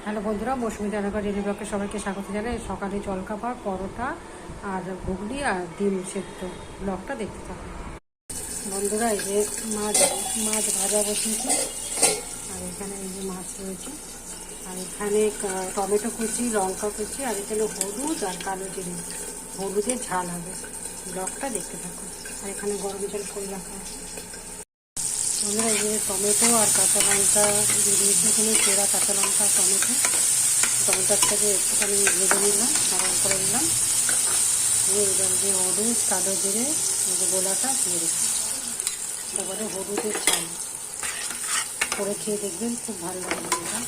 Hello বন্ধুরা, মৌসুমি রান্নাঘর daily ব্লগে সবাইকে স্বাগত জানাই। সকালে জলখাবার পরোটা আর ঘুগনি আর ডিম সেদ্ধ। ব্লগটা দেখতে থাকুন বন্ধুরা। এই যে মাছ মাছ ভাজা বসিয়েছি, আর এখানে এই যে মাছ রয়েছে, আর এখানে টমেটো কুচি, লঙ্কা কুচি, আর এখানে হলুদ আর কালো জিরে, হলুদের ঝাল হবে। ব্লগটা দেখতে থাকুন। আর এখানে গরম জল করে রাখা আছে বন্ধুরা। এই যে টমেটো আর কাঁচা লঙ্কা দিয়ে দিয়েছি, এখানে চেরা কাঁচা লঙ্কা টমেটোটাকে একটুখানি ভেজে নিলাম, নরম করে নিলাম। এবার যে হলুদ, কালো জিরে, গোলাটা দিয়ে দিচ্ছি। তারপরে হলুদের চাল করে খেয়ে দেখবেন, খুব ভালো লাগবে এটা।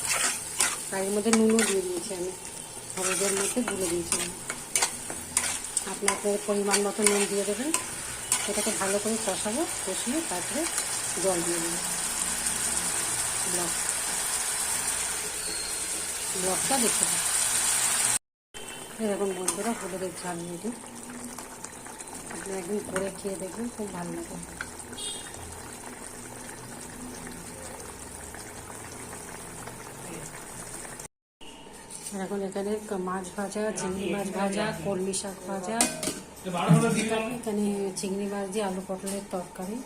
আর এর মধ্যে নুনও দিয়ে দিয়েছি আমি, হলুদের মধ্যে গুলে দিয়েছি আমি। আপনি আপনার পরিমাণ মতো নুন দিয়ে দেবেন। এটাকে ভালো করে কষাবো, কষিয়ে তারপরে জল দিয়ে দেবো। ব্লগটা দেখতে পাবেন। এরকম বন্ধুরা হলুদের ঝাল রেডি। আপনি একদিন করে খেয়ে দেখবেন, খুব ভালো লাগে। এখন এখানে মাছ ভাজা, চিংড়ি মাছ ভাজা, কলমি শাক ভাজা, এখানে চিংড়ি মাছ দিয়ে আলু পটলের তরকারি,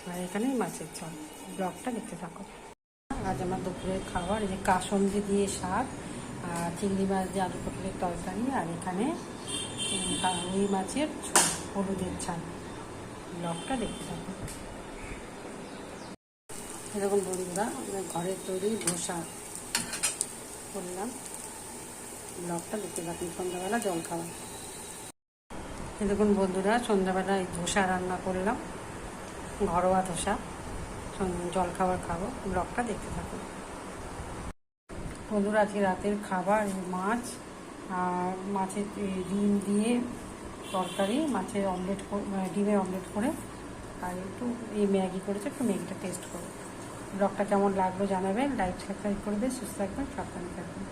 আর এখানে মাছের ঝাল। ব্লগটা দেখতে থাকো। আজ আমার দুপুরের খাবার এই যে কাসন্দি দিয়ে শাক, আর চিংড়ি মাছ দিয়ে আলু পটলের তরকারি, আর এখানে রুই মাছের হলুদের ঝাল। ব্লগটা দেখতে থাকো। এরকম বন্ধুরা ঘরের তৈরি ধোসা করলাম। ব্লগটা দেখতে থাকুন। সন্ধ্যাবেলা জল খাওয়া। দেখুন বন্ধুরা, সন্ধ্যাবেলা এই ধোসা রান্না করলাম, ঘরোয়া ধোসা। জল খাবার খাবো। ব্লগটা দেখতে থাকুন বন্ধুরা। আজকে রাতের খাবার মাছ আর মাছের ডিম দিয়ে তরকারি, মাছের অমলেট, ডিমের অমলেট করে, আর একটু এই ম্যাগি করেছে, একটু ম্যাগিটা টেস্ট করো। ব্লগটা কেমন লাগলো জানাবেন। লাইক সাবস্ক্রাইব করে দিয়ে সুস্থ থাকবেন, সাবধানে থাকবেন।